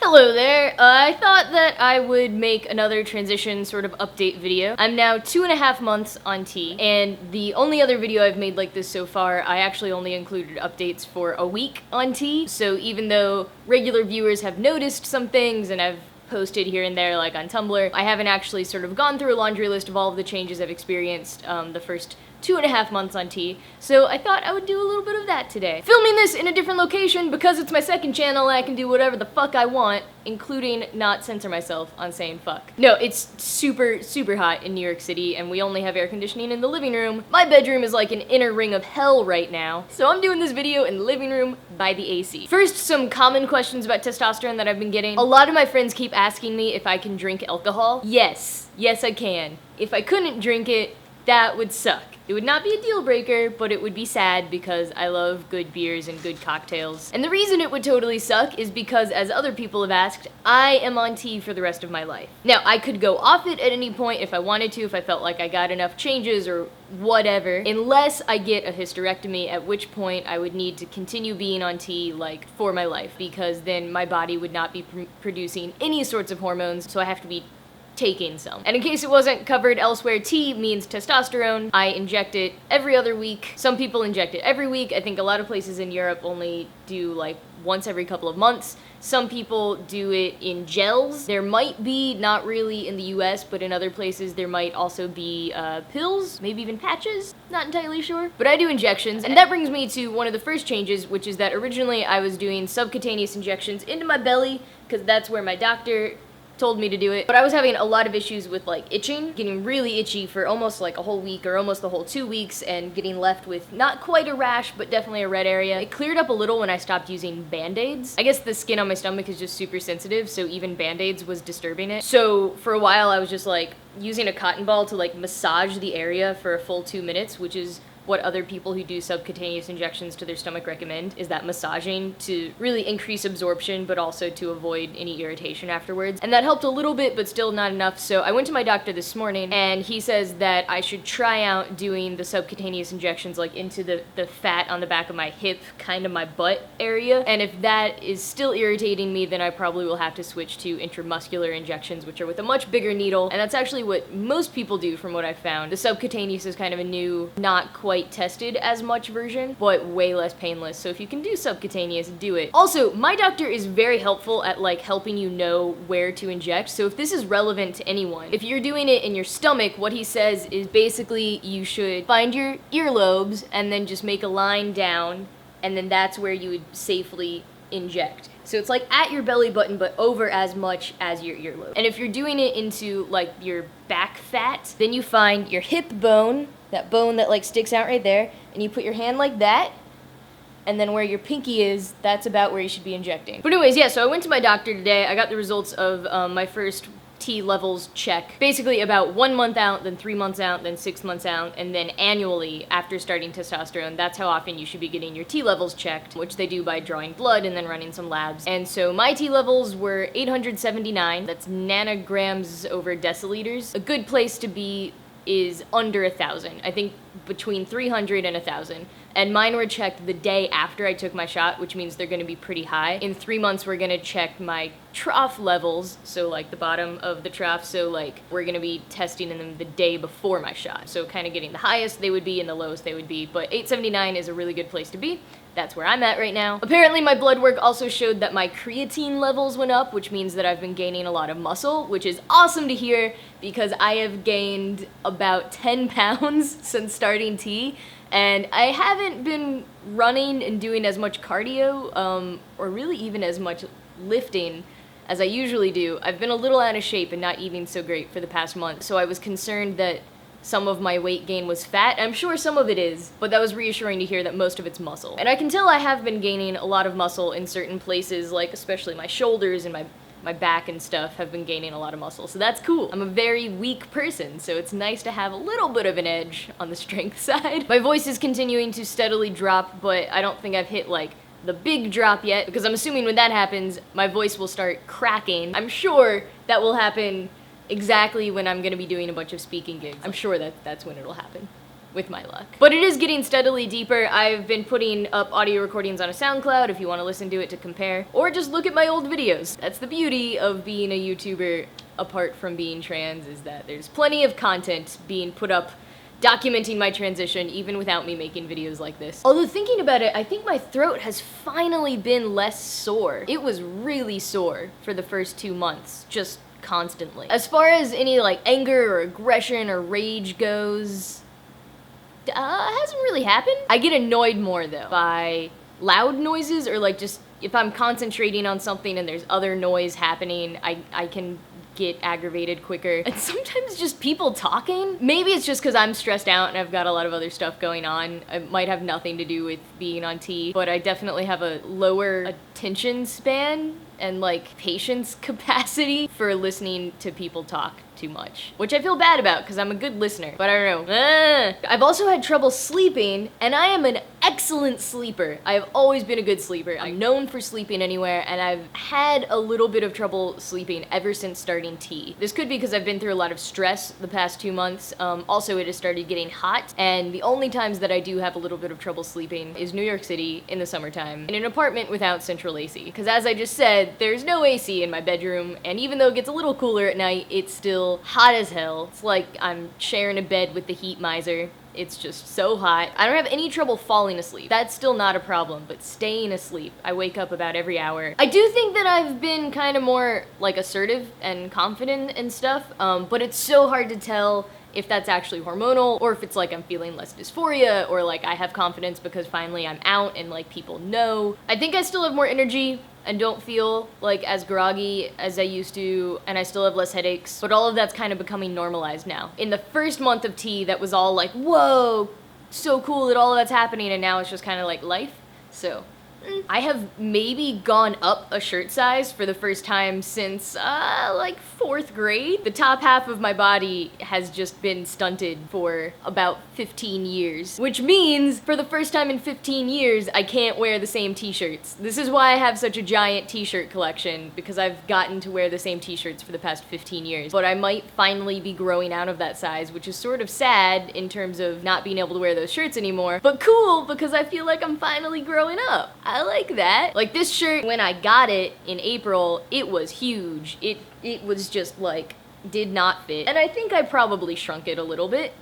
Hello there. I thought that I would make another transition sort of update video. I'm now 2.5 months on tea, and the only other video I've made like this so far, I actually only included updates for a week on tea. So even though regular viewers have noticed some things and I've posted here and there, like on Tumblr, I haven't actually sort of gone through a laundry list of all of the changes I've experienced the first 2.5 months on tea, so I thought I would do a little bit of that today. Filming this in a different location because it's my second channel and I can do whatever the fuck I want, including not censor myself on saying fuck. No, it's super, super hot in New York City and we only have air conditioning in the living room. My bedroom is like an inner ring of hell right now, so I'm doing this video in the living room by the AC. First, some common questions about testosterone that I've been getting. A lot of my friends keep asking me if I can drink alcohol. Yes I can. If I couldn't drink it, that would suck. It would not be a deal breaker, but it would be sad because I love good beers and good cocktails. And the reason it would totally suck is because, as other people have asked, I am on tea for the rest of my life. Now, I could go off it at any point if I wanted to, if I felt like I got enough changes or whatever, unless I get a hysterectomy, at which point I would need to continue being on tea, like, for my life, because then my body would not be producing any sorts of hormones, so I have to be taking some. And in case it wasn't covered elsewhere, tea means testosterone. I inject it every other week. Some people inject it every week. I think a lot of places in Europe only do like once every couple of months. Some people do it in gels. There might be, not really in the US, but in other places there might also be pills, maybe even patches, not entirely sure. But I do injections, and that brings me to one of the first changes, which is that originally I was doing subcutaneous injections into my belly, because that's where my doctor told me to do it, but I was having a lot of issues with like itching, getting really itchy for almost like a whole week or almost the whole 2 weeks, and getting left with not quite a rash, but definitely a red area. It cleared up a little when I stopped using Band-Aids. I guess the skin on my stomach is just super sensitive, so even Band-Aids was disturbing it. So for a while I was just like using a cotton ball to like massage the area for a full 2 minutes, which is what other people who do subcutaneous injections to their stomach recommend, is that massaging to really increase absorption, but also to avoid any irritation afterwards. And that helped a little bit, but still not enough. So I went to my doctor this morning, and he says that I should try out doing the subcutaneous injections like into the fat on the back of my hip, kind of my butt area. And if that is still irritating me, then I probably will have to switch to intramuscular injections, which are with a much bigger needle. And that's actually what most people do from what I've found. The subcutaneous is kind of a new, not quite tested as much version, but way less painless. So if you can do subcutaneous, do it. Also, my doctor is very helpful at like helping you know where to inject. So if this is relevant to anyone, if you're doing it in your stomach, what he says is basically you should find your earlobes and then just make a line down, and then that's where you would safely inject. So it's like at your belly button, but over as much as your earlobe. And if you're doing it into like your back fat, then you find your hip bone, that bone that like sticks out right there, and you put your hand like that, and then where your pinky is, that's about where you should be injecting. But anyways, yeah, so I went to my doctor today. I got the results of my first T levels check. Basically about 1 month out, then 3 months out, then 6 months out, and then annually after starting testosterone. That's how often you should be getting your T levels checked, which they do by drawing blood and then running some labs. And so my T levels were 879. That's nanograms over deciliters. A good place to be is under 1,000. I think between 300 and 1,000. And mine were checked the day after I took my shot, which means they're gonna be pretty high. In 3 months, we're gonna check my trough levels, so like the bottom of the trough, so like we're gonna be testing in them the day before my shot. So kind of getting the highest they would be and the lowest they would be, but 879 is a really good place to be. That's where I'm at right now. Apparently my blood work also showed that my creatine levels went up, which means that I've been gaining a lot of muscle, which is awesome to hear because I have gained about 10 pounds since starting tea. And I haven't been running and doing as much cardio, or really even as much lifting as I usually do. I've been a little out of shape and not eating so great for the past month, so I was concerned that some of my weight gain was fat. I'm sure some of it is, but that was reassuring to hear that most of it's muscle. And I can tell I have been gaining a lot of muscle in certain places, like especially my shoulders and my back and stuff have been gaining a lot of muscle, so that's cool. I'm a very weak person, so it's nice to have a little bit of an edge on the strength side. My voice is continuing to steadily drop, but I don't think I've hit like the big drop yet, because I'm assuming when that happens, my voice will start cracking. I'm sure that will happen exactly when I'm gonna be doing a bunch of speaking gigs. I'm sure that's when it'll happen. with my luck. But it is getting steadily deeper. I've been putting up audio recordings on a SoundCloud if you want to listen to it to compare, or just look at my old videos. That's the beauty of being a YouTuber apart from being trans, is that there's plenty of content being put up documenting my transition even without me making videos like this. Although thinking about it, I think my throat has finally been less sore. It was really sore for the first 2 months, just constantly. As far as any like anger or aggression or rage goes, hasn't really happened. I get annoyed more though by loud noises, or like just if I'm concentrating on something and there's other noise happening, I can get aggravated quicker. And sometimes just people talking. Maybe it's just because I'm stressed out and I've got a lot of other stuff going on. It might have nothing to do with being on T, but I definitely have a lower attention span and like patience capacity for listening to people talk too much, which I feel bad about because I'm a good listener, but I don't know. I've also had trouble sleeping, and I am an excellent sleeper. I have always been a good sleeper. I'm known for sleeping anywhere, and I've had a little bit of trouble sleeping ever since starting T. This could be because I've been through a lot of stress the past 2 months. Also, it has started getting hot, and the only times that I do have a little bit of trouble sleeping is New York City in the summertime in an apartment without central AC. Because as I just said, there's no AC in my bedroom, and even though it gets a little cooler at night, it's still hot as hell. It's like I'm sharing a bed with the heat miser. It's just so hot. I don't have any trouble falling asleep. That's still not a problem, but staying asleep, I wake up about every hour. I do think that I've been kind of more like assertive and confident and stuff, but it's so hard to tell if that's actually hormonal, or if it's like I'm feeling less dysphoria, or like I have confidence because finally I'm out and like people know. I think I still have more energy and don't feel like as groggy as I used to, and I still have less headaches, but all of that's kind of becoming normalized now. In the first month of T, that was all like, whoa, so cool that all of that's happening, and now it's just kind of like life. So I have maybe gone up a shirt size for the first time since like 4th grade. The top half of my body has just been stunted for about 15 years, which means for the first time in 15 years, I can't wear the same t-shirts. This is why I have such a giant t-shirt collection, because I've gotten to wear the same t-shirts for the past 15 years. But I might finally be growing out of that size, which is sort of sad in terms of not being able to wear those shirts anymore, but cool because I feel like I'm finally growing up. I like that. Like this shirt, when I got it in April, it was huge. It was just like, did not fit. And I think I probably shrunk it a little bit.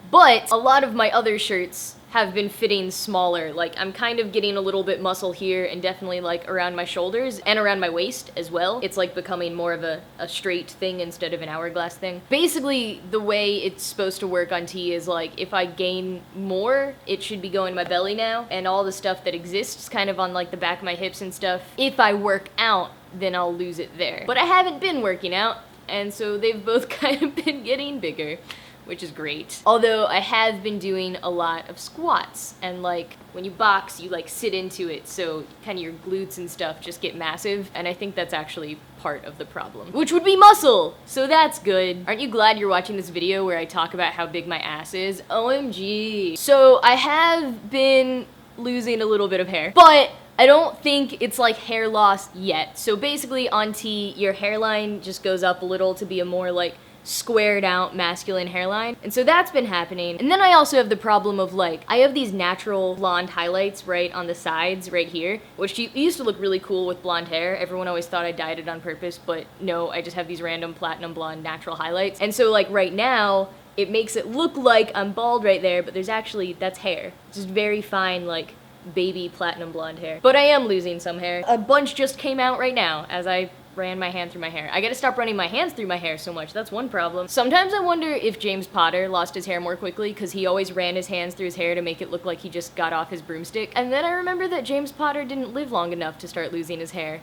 But a lot of my other shirts have been fitting smaller. Like I'm kind of getting a little bit muscle here, and definitely like around my shoulders and around my waist as well. It's like becoming more of a straight thing instead of an hourglass thing. Basically, the way it's supposed to work on T is like if I gain more, it should be going my belly now, and all the stuff that exists kind of on like the back of my hips and stuff. If I work out, then I'll lose it there. But I haven't been working out, and so they've both kind of been getting bigger, which is great. Although I have been doing a lot of squats, and like when you box, you like sit into it, so kind of your glutes and stuff just get massive, and I think that's actually part of the problem, which would be muscle, so that's good. Aren't you glad you're watching this video where I talk about how big my ass is? OMG. So I have been losing a little bit of hair, but I don't think it's like hair loss yet. So basically on T, your hairline just goes up a little to be a more like squared out masculine hairline, and so that's been happening. And then I also have the problem of like I have these natural blonde highlights right on the sides right here, which used to look really cool with blonde hair. Everyone always thought I dyed it on purpose, but no, I just have these random platinum blonde natural highlights. And so like right now it makes it look like I'm bald right there, but there's actually, that's hair, just very fine like baby platinum blonde hair. But I am losing some hair. A bunch just came out right now as I ran my hand through my hair. I gotta stop running my hands through my hair so much. That's one problem. Sometimes I wonder if James Potter lost his hair more quickly because he always ran his hands through his hair to make it look like he just got off his broomstick. And then I remember that James Potter didn't live long enough to start losing his hair.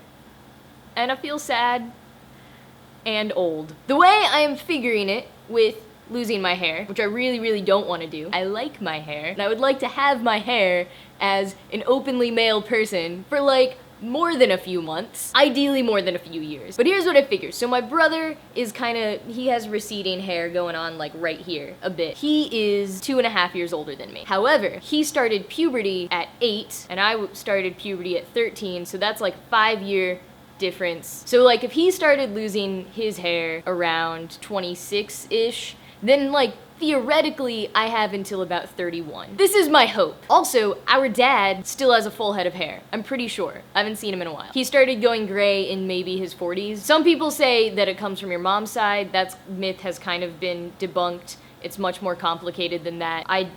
And I feel sad and old. The way I am figuring it with losing my hair, which I really, really don't want to do. I like my hair, and I would like to have my hair as an openly male person for like more than a few months, ideally more than a few years. But here's what I figure. So my brother is he has receding hair going on like right here a bit. He is 2.5 years older than me. However, he started puberty at 8 and I started puberty at 13, so that's like 5-year difference. So like if he started losing his hair around 26-ish, then like theoretically, I have until about 31. This is my hope. Also, our dad still has a full head of hair. I'm pretty sure. I haven't seen him in a while. He started going gray in maybe his 40s. Some people say that it comes from your mom's side. That myth has kind of been debunked. It's much more complicated than that. I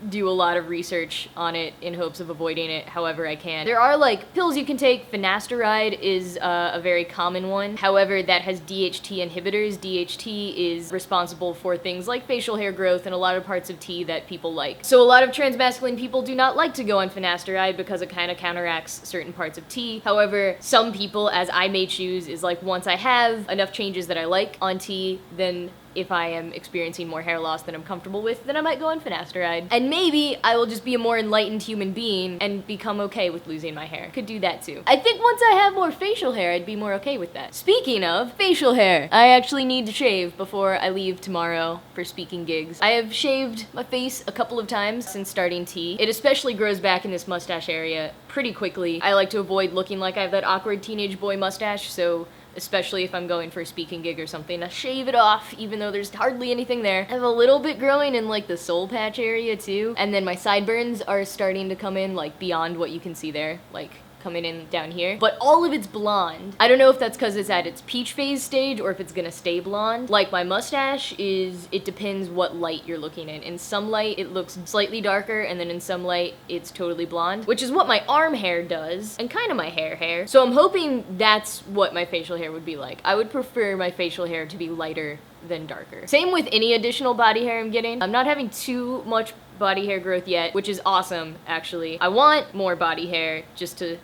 do a lot of research on it in hopes of avoiding it however I can. There are like pills you can take. Finasteride is a very common one. However, that has DHT inhibitors. DHT is responsible for things like facial hair growth and a lot of parts of T that people like. So a lot of transmasculine people do not like to go on finasteride because it kind of counteracts certain parts of T. However, some people, as I may choose, is like once I have enough changes that I like on T, then if I am experiencing more hair loss than I'm comfortable with, then I might go on finasteride. And maybe I will just be a more enlightened human being and become okay with losing my hair. Could do that too. I think once I have more facial hair, I'd be more okay with that. Speaking of facial hair, I actually need to shave before I leave tomorrow for speaking gigs. I have shaved my face a couple of times since starting T. It especially grows back in this mustache area pretty quickly. I like to avoid looking like I have that awkward teenage boy mustache, so especially if I'm going for a speaking gig or something, I shave it off even though there's hardly anything there. I have a little bit growing in like the soul patch area too, and then my sideburns are starting to come in like beyond what you can see there, like coming in down here, but all of it's blonde. I don't know if that's because it's at its peach phase stage or if it's gonna stay blonde. Like my mustache is, it depends what light you're looking in. In some light it looks slightly darker, and then in some light it's totally blonde, which is what my arm hair does and kind of my hair. So I'm hoping that's what my facial hair would be like. I would prefer my facial hair to be lighter than darker. Same with any additional body hair I'm getting. I'm not having too much body hair growth yet, which is awesome actually. I want more body hair just to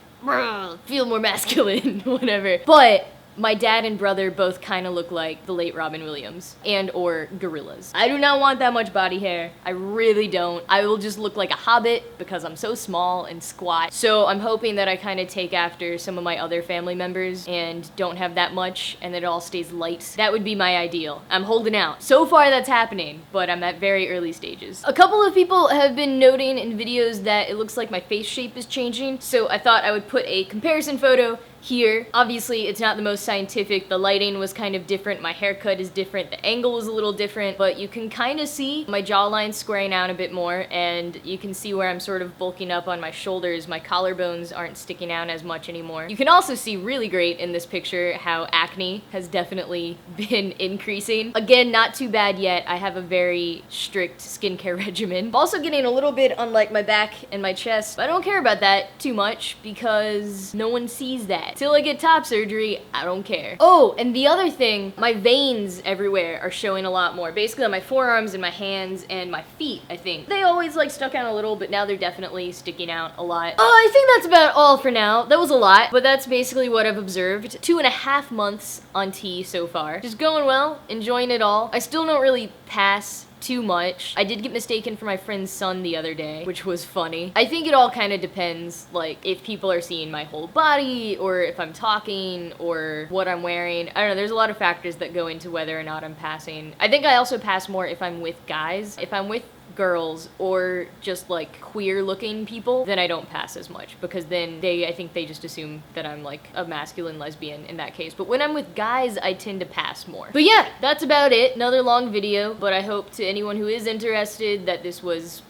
feel more masculine, whatever. But my dad and brother both kind of look like the late Robin Williams and or gorillas. I do not want that much body hair. I really don't. I will just look like a hobbit because I'm so small and squat. So I'm hoping that I kind of take after some of my other family members and don't have that much and that it all stays light. That would be my ideal. I'm holding out. So far that's happening, but I'm at very early stages. A couple of people have been noting in videos that it looks like my face shape is changing, so I thought I would put a comparison photo here. Obviously, it's not the most scientific. The lighting was kind of different. My haircut is different. The angle was a little different, but you can kind of see my jawline squaring out a bit more, and you can see where I'm sort of bulking up on my shoulders. My collarbones aren't sticking out as much anymore. You can also see really great in this picture how acne has definitely been increasing. Again, not too bad yet. I have a very strict skincare regimen. I'm also getting a little bit on like my back and my chest, but I don't care about that too much because no one sees that. Till I get top surgery, I don't care. Oh, and the other thing, my veins everywhere are showing a lot more. Basically on my forearms and my hands and my feet, I think. They always like stuck out a little, but now they're definitely sticking out a lot. Oh, I think that's about all for now. That was a lot, but that's basically what I've observed. 2.5 months on T so far. Just going well, enjoying it all. I still don't really pass too much. I did get mistaken for my friend's son the other day, which was funny. I think it all kind of depends, like, if people are seeing my whole body, or if I'm talking, or what I'm wearing. I don't know, there's a lot of factors that go into whether or not I'm passing. I think I also pass more if I'm with guys. If I'm with girls or just like queer looking people, then I don't pass as much because then I think they just assume that I'm like a masculine lesbian in that case. But when I'm with guys, I tend to pass more. But yeah, that's about it. Another long video, but I hope to anyone who is interested that this was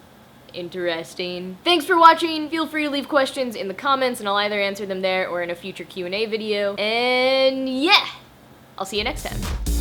interesting. Thanks for watching. Feel free to leave questions in the comments and I'll either answer them there or in a future Q&A video. And yeah, I'll see you next time.